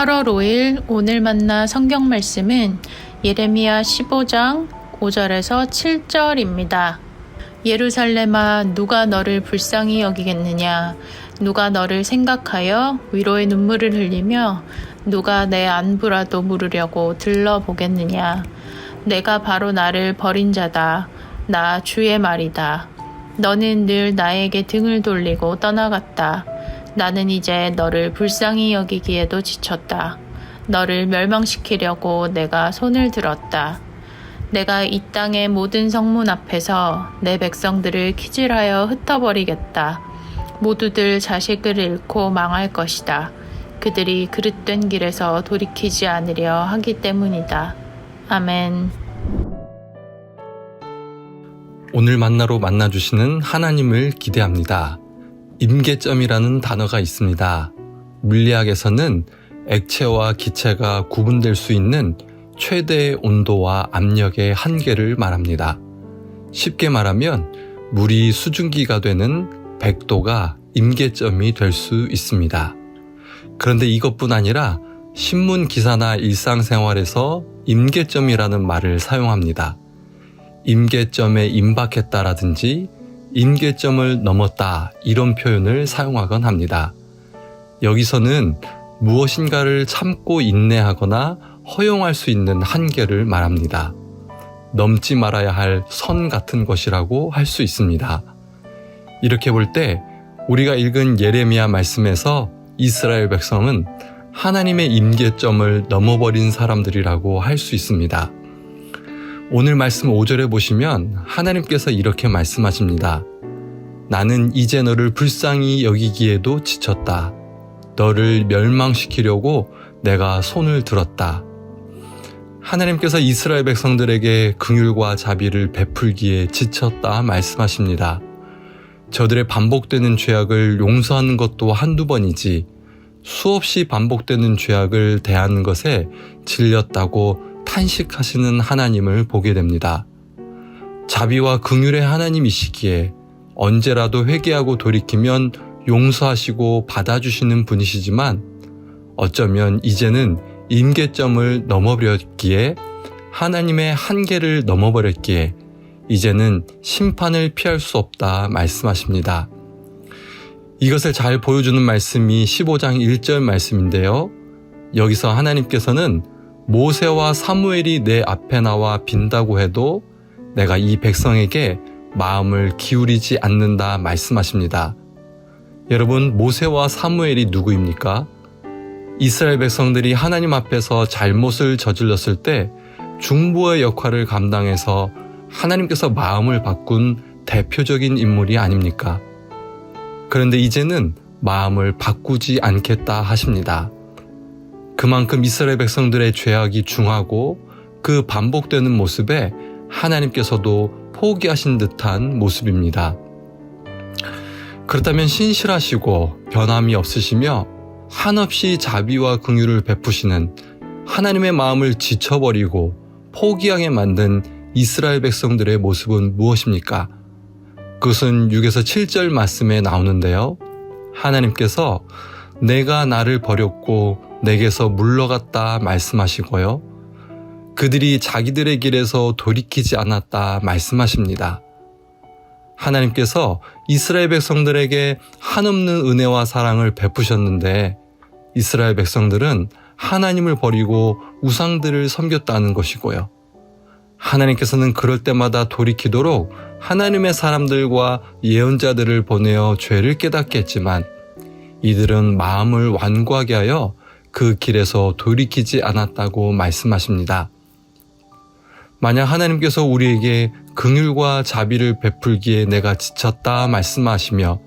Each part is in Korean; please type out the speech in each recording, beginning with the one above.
8월 5일 오늘 만나 성경 말씀은 예레미야 15장 5절에서 7절입니다. 예루살렘아, 누가 너를 불쌍히 여기겠느냐? 누가 너를 생각하여 위로의 눈물을 흘리며 누가 내 안부라도 물으려고 들러보겠느냐? 내가 바로 나를 버린 자다. 나 주의 말이다. 너는 늘 나에게 등을 돌리고 떠나갔다. 나는 이제 너를 불쌍히 여기기에도 지쳤다. 너를 멸망시키려고 내가 손을 들었다. 내가 이 땅의 모든 성문 앞에서 내 백성들을 키질하여 흩어버리겠다. 모두들 자식을 잃고 망할 것이다. 그들이 그릇된 길에서 돌이키지 않으려 하기 때문이다. 아멘. 오늘 만나로 만나주시는 하나님을 기대합니다. 임계점이라는 단어가 있습니다. 물리학에서는 액체와 기체가 구분될 수 있는 최대의 온도와 압력의 한계를 말합니다. 쉽게 말하면 물이 수증기가 되는 100도가 임계점이 될 수 있습니다. 그런데 이것뿐 아니라 신문 기사나 일상생활에서 임계점이라는 말을 사용합니다. 임계점에 임박했다라든지 임계점을 넘었다, 이런 표현을 사용하곤 합니다. 여기서는 무엇인가를 참고 인내하거나 허용할 수 있는 한계를 말합니다. 넘지 말아야 할 선 같은 것이라고 할 수 있습니다. 이렇게 볼 때 우리가 읽은 예레미야 말씀에서 이스라엘 백성은 하나님의 임계점을 넘어버린 사람들이라고 할 수 있습니다. 오늘 말씀 5절에 보시면 하나님께서 이렇게 말씀하십니다. 나는 이제 너를 불쌍히 여기기에도 지쳤다. 너를 멸망시키려고 내가 손을 들었다. 하나님께서 이스라엘 백성들에게 긍휼과 자비를 베풀기에 지쳤다 말씀하십니다. 저들의 반복되는 죄악을 용서하는 것도 한두 번이지 수없이 반복되는 죄악을 대하는 것에 질렸다고 탄식하시는 하나님을 보게 됩니다. 자비와 긍휼의 하나님이시기에 언제라도 회개하고 돌이키면 용서하시고 받아주시는 분이시지만 어쩌면 이제는 임계점을 넘어버렸기에 하나님의 한계를 넘어버렸기에 이제는 심판을 피할 수 없다 말씀하십니다. 이것을 잘 보여주는 말씀이 15장 1절 말씀인데요. 여기서 하나님께서는 모세와 사무엘이 내 앞에 나와 빈다고 해도 내가 이 백성에게 마음을 기울이지 않는다 말씀하십니다. 여러분, 모세와 사무엘이 누구입니까? 이스라엘 백성들이 하나님 앞에서 잘못을 저질렀을 때 중보의 역할을 감당해서 하나님께서 마음을 바꾼 대표적인 인물이 아닙니까? 그런데 이제는 마음을 바꾸지 않겠다 하십니다. 그만큼 이스라엘 백성들의 죄악이 중하고 그 반복되는 모습에 하나님께서도 포기하신 듯한 모습입니다. 그렇다면 신실하시고 변함이 없으시며 한없이 자비와 긍휼을 베푸시는 하나님의 마음을 지쳐버리고 포기하게 만든 이스라엘 백성들의 모습은 무엇입니까? 그것은 6에서 7절 말씀에 나오는데요. 하나님께서 내가 나를 버렸고 내게서 물러갔다 말씀하시고요. 그들이 자기들의 길에서 돌이키지 않았다 말씀하십니다. 하나님께서 이스라엘 백성들에게 한없는 은혜와 사랑을 베푸셨는데 이스라엘 백성들은 하나님을 버리고 우상들을 섬겼다는 것이고요. 하나님께서는 그럴 때마다 돌이키도록 하나님의 사람들과 예언자들을 보내어 죄를 깨닫게 했지만 이들은 마음을 완고하게 하여 그 길에서 돌이키지 않았다고 말씀하십니다. 만약 하나님께서 우리에게 긍휼과 자비를 베풀기에 내가 지쳤다 말씀하시며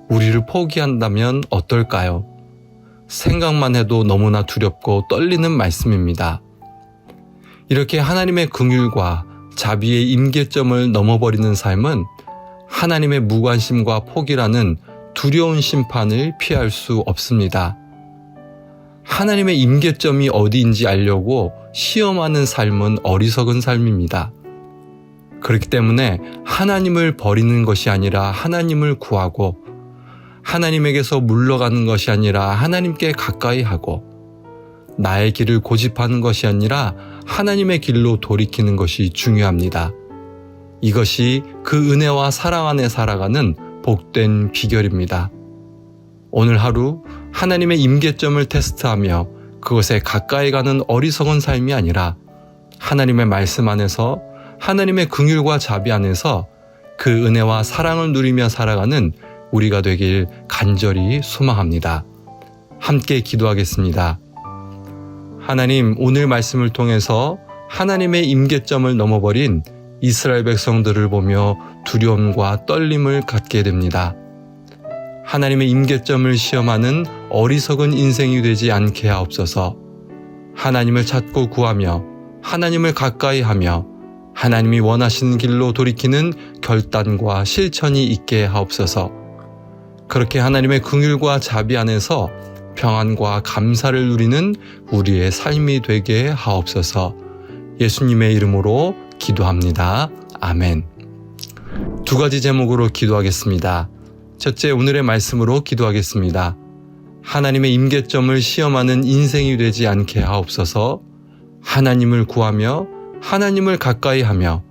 우리를 포기한다면 어떨까요? 생각만 해도 너무나 두렵고 떨리는 말씀입니다. 이렇게 하나님의 긍휼과 자비의 임계점을 넘어버리는 삶은 하나님의 무관심과 포기라는 두려운 심판을 피할 수 없습니다. 하나님의 임계점이 어디인지 알려고 시험하는 삶은 어리석은 삶입니다. 그렇기 때문에 하나님을 버리는 것이 아니라 하나님을 구하고 하나님에게서 물러가는 것이 아니라 하나님께 가까이 하고 나의 길을 고집하는 것이 아니라 하나님의 길로 돌이키는 것이 중요합니다. 이것이 그 은혜와 사랑 안에 살아가는 복된 비결입니다. 오늘 하루 하나님의 임계점을 테스트하며 그것에 가까이 가는 어리석은 삶이 아니라 하나님의 말씀 안에서 하나님의 긍휼과 자비 안에서 그 은혜와 사랑을 누리며 살아가는 우리가 되길 간절히 소망합니다. 함께 기도하겠습니다. 하나님, 오늘 말씀을 통해서 하나님의 임계점을 넘어버린 이스라엘 백성들을 보며 두려움과 떨림을 갖게 됩니다. 하나님의 임계점을 시험하는 어리석은 인생이 되지 않게 하옵소서. 하나님을 찾고 구하며 하나님을 가까이 하며 하나님이 원하시는 길로 돌이키는 결단과 실천이 있게 하옵소서. 그렇게 하나님의 긍휼과 자비 안에서 평안과 감사를 누리는 우리의 삶이 되게 하옵소서. 예수님의 이름으로 기도합니다. 아멘. 두 가지 제목으로 기도하겠습니다. 첫째, 오늘의 말씀으로 기도하겠습니다. 하나님의 임계점을 시험하는 인생이 되지 않게 하옵소서. 하나님을 구하며 하나님을 가까이 하며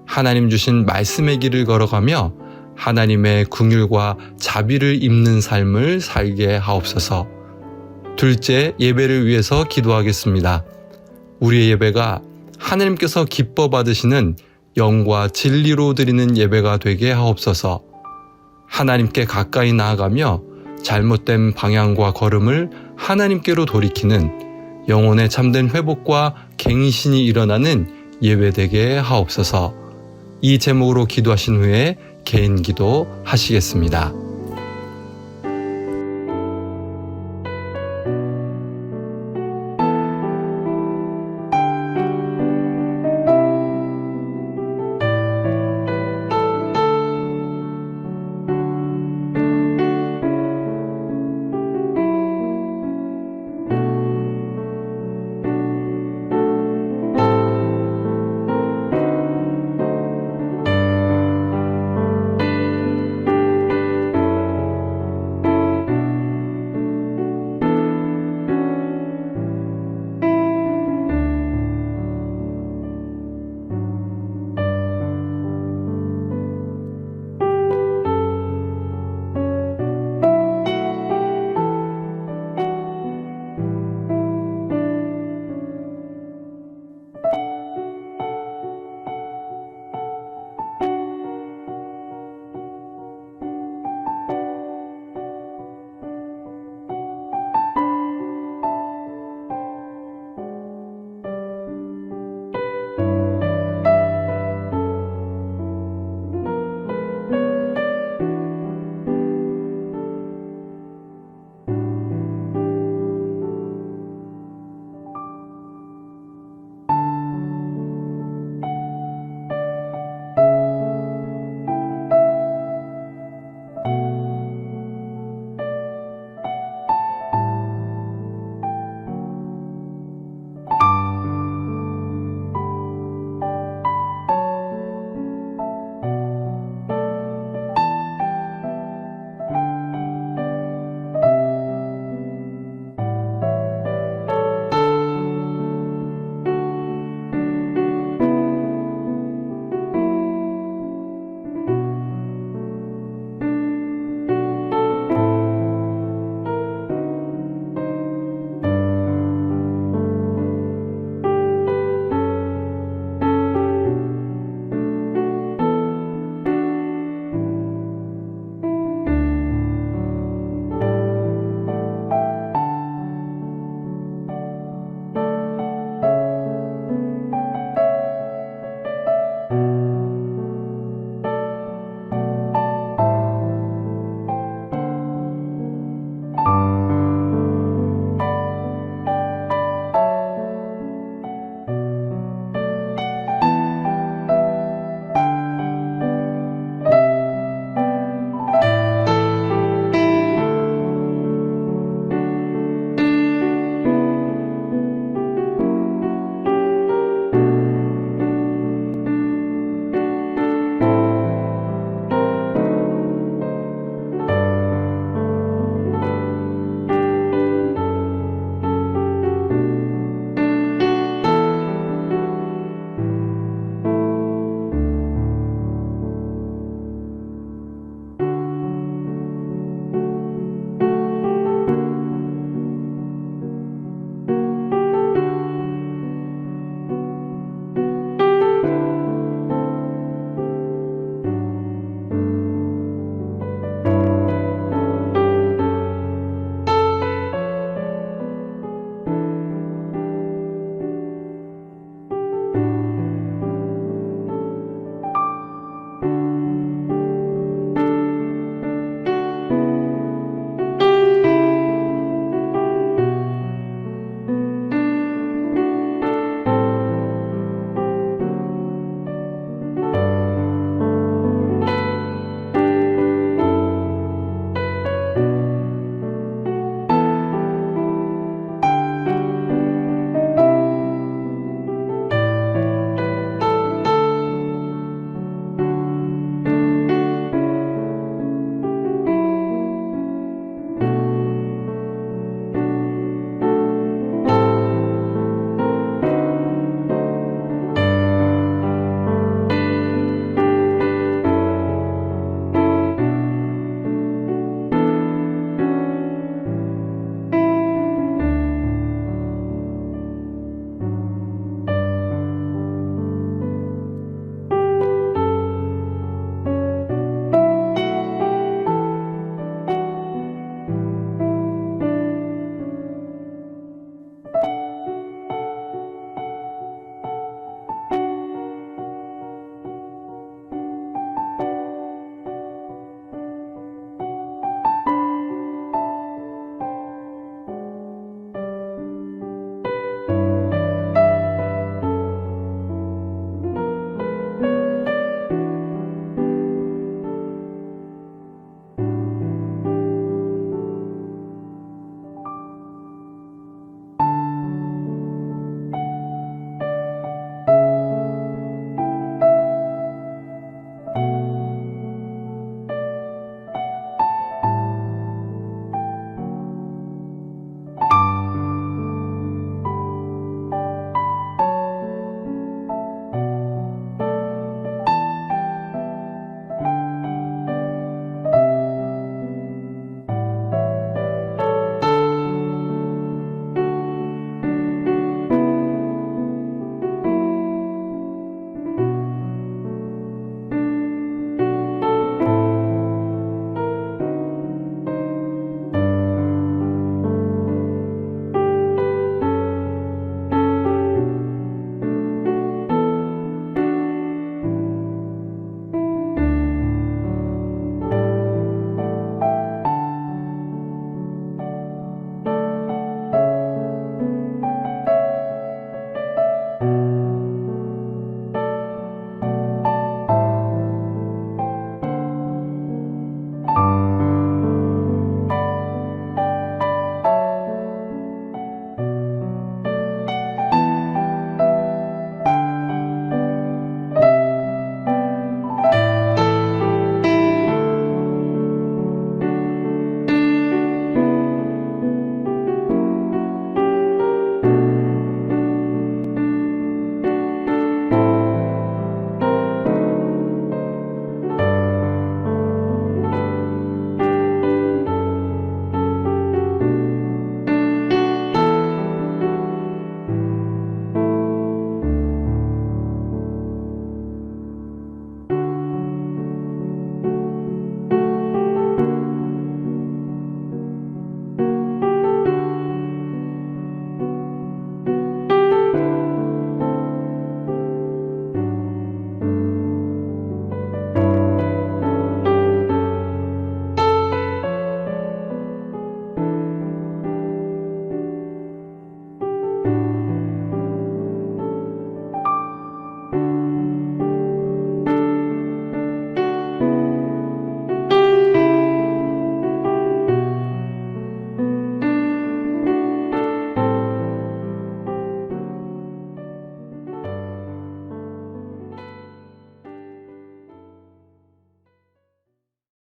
하나님 주신 말씀의 길을 걸어가며 하나님의 긍휼과 자비를 입는 삶을 살게 하옵소서. 둘째, 예배를 위해서 기도하겠습니다. 우리의 예배가 하나님께서 기뻐 받으시는 영과 진리로 드리는 예배가 되게 하옵소서. 하나님께 가까이 나아가며 잘못된 방향과 걸음을 하나님께로 돌이키는 영혼의 참된 회복과 갱신이 일어나는 예배되게 하옵소서. 이 제목으로 기도하신 후에 개인 기도 하시겠습니다.